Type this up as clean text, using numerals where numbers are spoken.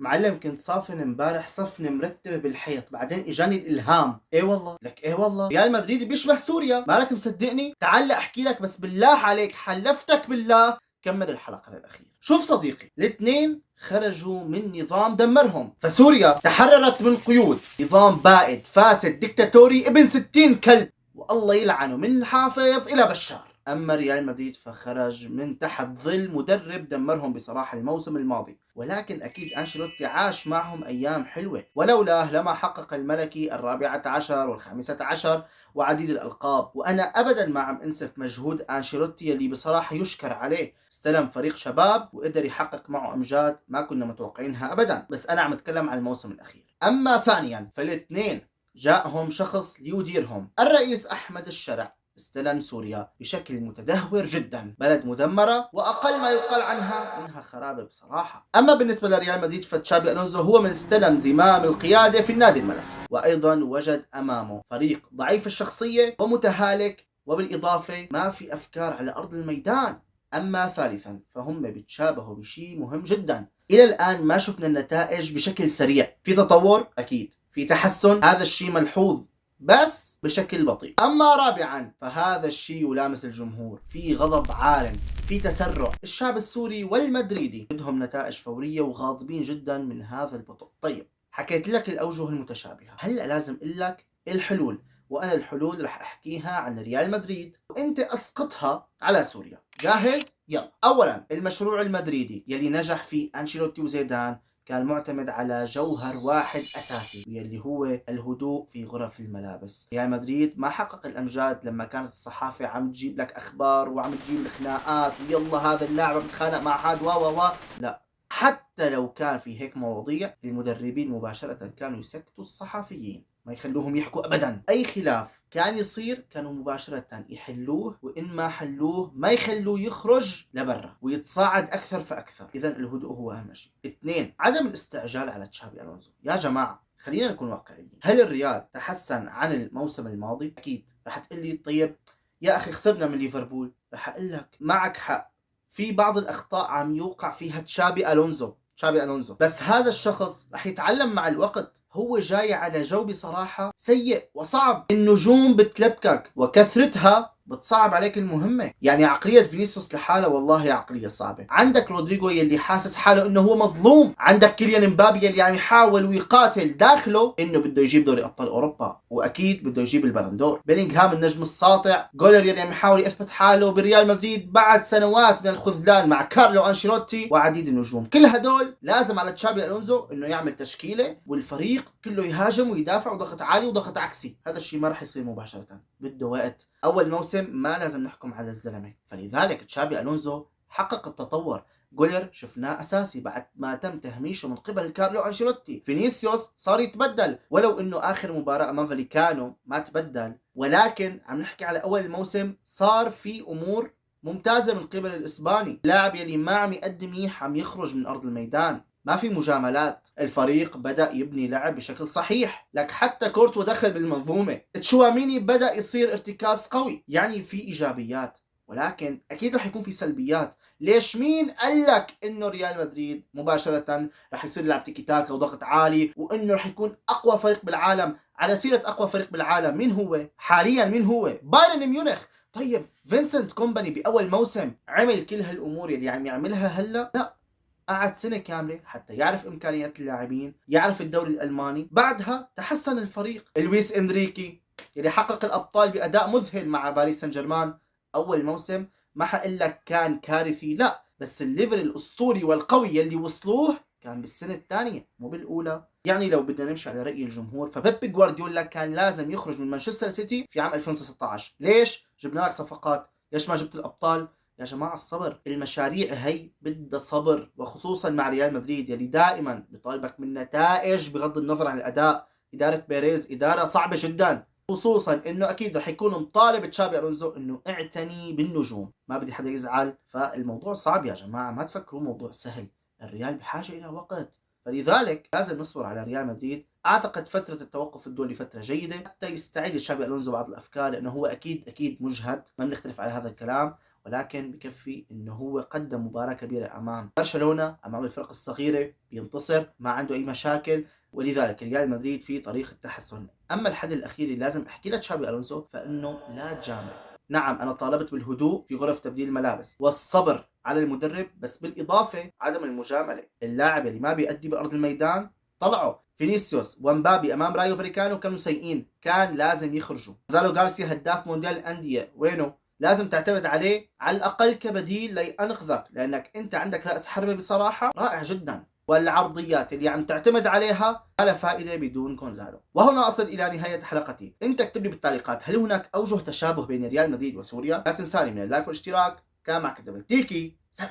معلم كنت صافن امبارح صفنة مرتبة بالحيط، بعدين اجاني الالهام. ايه والله لك، ايه والله ريال مدريد بيشبه سوريا. مالك مصدقني؟ تعال احكي لك، بس بالله عليك حلفتك بالله كمل الحلقة للأخير. شوف صديقي، الاثنين خرجوا من نظام دمرهم، فسوريا تحررت من قيود نظام بائد فاسد ديكتاتوري ابن 60 كلب، والله يلعنه من حافظ إلى بشار. أما ريال مدريد فخرج من تحت ظل مدرب دمرهم بصراحة الموسم الماضي، ولكن أكيد أنشيلوتي عاش معهم أيام حلوة، ولولاه لما حقق الملكي 14 و15 وعديد الألقاب. وأنا أبدا ما عم أنسف مجهود أنشيلوتي اللي بصراحة يشكر عليه، استلم فريق شباب وقدر يحقق معه أمجاد ما كنا متوقعينها أبدا، بس أنا عم أتكلم عن الموسم الأخير. أما ثانيا فالاثنين جاءهم شخص ليديرهم، الرئيس أحمد الشرع استلم سوريا بشكل متدهور جدا، بلد مدمرة وأقل ما يقال عنها خرابة بصراحة. أما بالنسبة لريال مدريد فتشابي ألونزو هو من استلم زمام القيادة في النادي الملكي، وأيضا وجد أمامه فريق ضعيف الشخصية ومتهالك، وبالإضافة ما في أفكار على أرض الميدان. أما ثالثا فهم بيتشابهوا بشيء مهم جدا، إلى الآن ما شفنا النتائج بشكل سريع، في تطور أكيد، في تحسن، هذا الشيء ملحوظ بس بشكل بطيء. أما رابعا فهذا الشيء يلامس الجمهور، في غضب عارم، في تسرع، الشعب السوري والمدريدي بدهم نتائج فورية وغاضبين جدا من هذا البطء. طيب حكيت لك الأوجه المتشابهة، هلأ لازم أقول لك الحلول، وأنا الحلول رح أحكيها عن ريال مدريد وأنت أسقطها على سوريا. جاهز؟ يلا. أولا المشروع المدريدي يلي نجح فيه أنشيلوتي وزيدان كان معتمد على جوهر واحد أساسي، يلي هو الهدوء في غرف الملابس. ريال مدريد ما حقق الأمجاد لما كانت الصحافة عم تجيب لك أخبار وعم تجيب خناقات ويلا هذا اللاعب بتخانق مع حد و لا، حتى لو كان في هيك مواضيع المدربين مباشرة كانوا يسكتوا الصحفيين، ما يخلوهم يحكوا أبدا. أي خلاف كان يصير كانوا مباشرة يحلوه، وإن ما حلوه ما يخلوه يخرج لبرا ويتصاعد أكثر فأكثر. إذا الهدوء هو أهم شيء. اثنين، عدم الاستعجال على تشابي ألونزو. يا جماعة خلينا نكون واقعيين، هل الريال تحسن عن الموسم الماضي؟ أكيد. رح تقلي طيب يا أخي خسرنا من ليفربول، رح أقول لك معك حق، في بعض الأخطاء عم يوقع فيها تشابي ألونزو، بس هذا الشخص رح يتعلم مع الوقت. هو جاي على جو بصراحة سيء وصعب، النجوم بتلبكك وكثرتها بتصعب عليك المهمة. يعني عقلية فينيسيوس لحالة والله عقلية صعبة، عندك رودريجو يلي حاسس حاله انه هو مظلوم، عندك كيليان امبابي يلي عم يحاول ويقاتل داخله انه بده يجيب دوري ابطال اوروبا واكيد بده يجيب البالندور، بيلينغهام النجم الساطع، جولر يلي عم يحاول يثبت حاله بريال مدريد بعد سنوات من الخذلان مع كارلو انشيلوتي، وعديد النجوم. كل هدول لازم على تشابي الونزو انه يعمل تشكيلة والفريق كله يهاجم ويدافع وضغط عالي وضغط عكسي. هذا الشيء ما راح يصير مباشرة، بده وقت. اول موسم ما لازم نحكم على الزلمه، فلذلك تشابي الونزو حقق التطور. جولر شفناه اساسي بعد ما تم تهميشه من قبل كارلو انشيلوتي. فينيسيوس صار يتبدل، ولو انه اخر مباراه امام فاليكانو ما تبدل، ولكن عم نحكي على اول الموسم صار في امور ممتازه من قبل الاسباني. اللاعب يلي ما عم يقدم منيح عم يخرج من ارض الميدان، ما في مجاملات، الفريق بدأ يبني لعب بشكل صحيح، لك حتى كورتو دخل بالمنظومة، تشواميني بدأ يصير ارتكاز قوي. يعني في إيجابيات، ولكن أكيد رح يكون في سلبيات. ليش؟ مين قال لك إنه ريال مدريد مباشرة رح يصير يلعب تيكي تاكا وضغط عالي وإنه رح يكون أقوى فريق بالعالم؟ على سيرة أقوى فريق بالعالم، مين هو حاليا؟ مين هو؟ بايرن ميونخ. طيب فينسنت كومباني بأول موسم عمل كل هالأمور اللي عم يعملها هلا؟ لا، قعد سنة كاملة حتى يعرف إمكانيات اللاعبين، يعرف الدوري الألماني. بعدها تحسن الفريق. لويس إنريكي اللي حقق الأبطال بأداء مذهل مع باريس سان جيرمان، أول موسم ما حقول لك كان كارثي، لا، بس الليفل الأسطوري والقوي يلي وصلوه كان بالسنة الثانية مو بالأولى. يعني لو بدنا نمشي على رأي الجمهور فبيب جوارديولا كان لازم يخرج من مانشستر سيتي في عام 2016. ليش؟ جبنا لك صفقات، ليش ما جبت الأبطال؟ يا جماعة الصبر، المشاريع هي بدها صبر، وخصوصا مع ريال مدريد يلي دائما بيطالبك من نتائج بغض النظر عن الأداء. إدارة بيريز إدارة صعبة جدا، خصوصا انه اكيد رح يكون مطالب تشابي الونزو انه اعتني بالنجوم، ما بدي حدا يزعل. فالموضوع صعب يا جماعة، ما تفكروا موضوع سهل، الريال بحاجة الى وقت، فلذلك لازم نصبر على ريال مدريد. اعتقد فترة التوقف الدولي فترة جيدة حتى يستعيد تشابي الونزو بعض الافكار، لانه هو اكيد مجهد، ما بنختلف على هذا الكلام، ولكن بكفي انه هو قدم مباراة كبيرة امام برشلونة، امام الفرق الصغيرة، بينتصر، ما عنده اي مشاكل، ولذلك ريال مدريد في طريق التحسن. اما الحل الاخير اللي لازم احكي لتشابي الونسو فانه لا تجامل. نعم انا طالبت بالهدوء في غرف تبديل الملابس والصبر على المدرب، بس بالاضافه عدم المجامله. اللاعب اللي ما بيأدي بارض الميدان طلعوا. فينيسيوس ومبابي امام رايو فريكانو كانوا سيئين، كان لازم يخرجوا. زالو غارسيا هداف مونديال الانديه وينه؟ لازم تعتمد عليه على الاقل كبديل لينقذك، لانك انت عندك راس حربه بصراحه رائع جدا، والعرضيات اللي عم تعتمد عليها لا فائده بدون كونزالو. وهنا اصل الى نهايه حلقتي. انت اكتب لي بالتعليقات هل هناك اوجه تشابه بين ريال مدريد وسوريا؟ لا تنساني من اللايك والاشتراك. كان معك كتب تيكي، سلام.